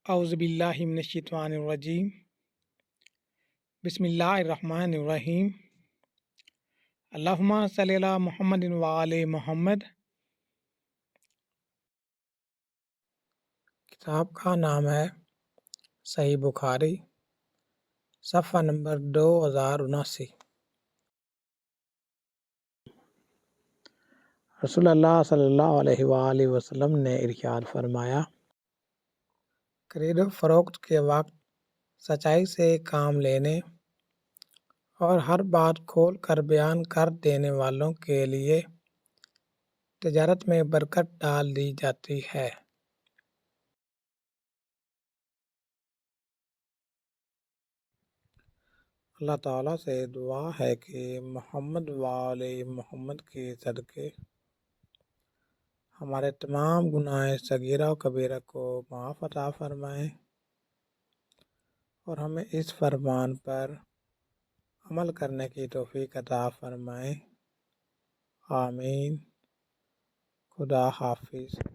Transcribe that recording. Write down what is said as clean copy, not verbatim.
اعوذ باللہ من الشیطان الرجیم بسم اللہ الرحمن الرحیم اللہم صلی علی محمد وآل محمد۔ کتاب کا نام ہے صحیح بخاری، صفحہ نمبر 2079۔ رسول اللہ صلی اللہ علیہ وآلہ وسلم نے ارشاد فرمایا، خرید و فروخت کے وقت سچائی سے کام لینے اور ہر بات کھول کر بیان کر دینے والوں کے لیے تجارت میں برکت ڈال دی جاتی ہے۔ اللہ تعالیٰ سے دعا ہے کہ محمد وآل محمد کے صدقے ہمارے تمام گناہ صغیرہ و کبیرہ کو معاف عطا فرمائیں اور ہمیں اس فرمان پر عمل کرنے کی توفیق عطا فرمائیں۔ آمین۔ خدا حافظ۔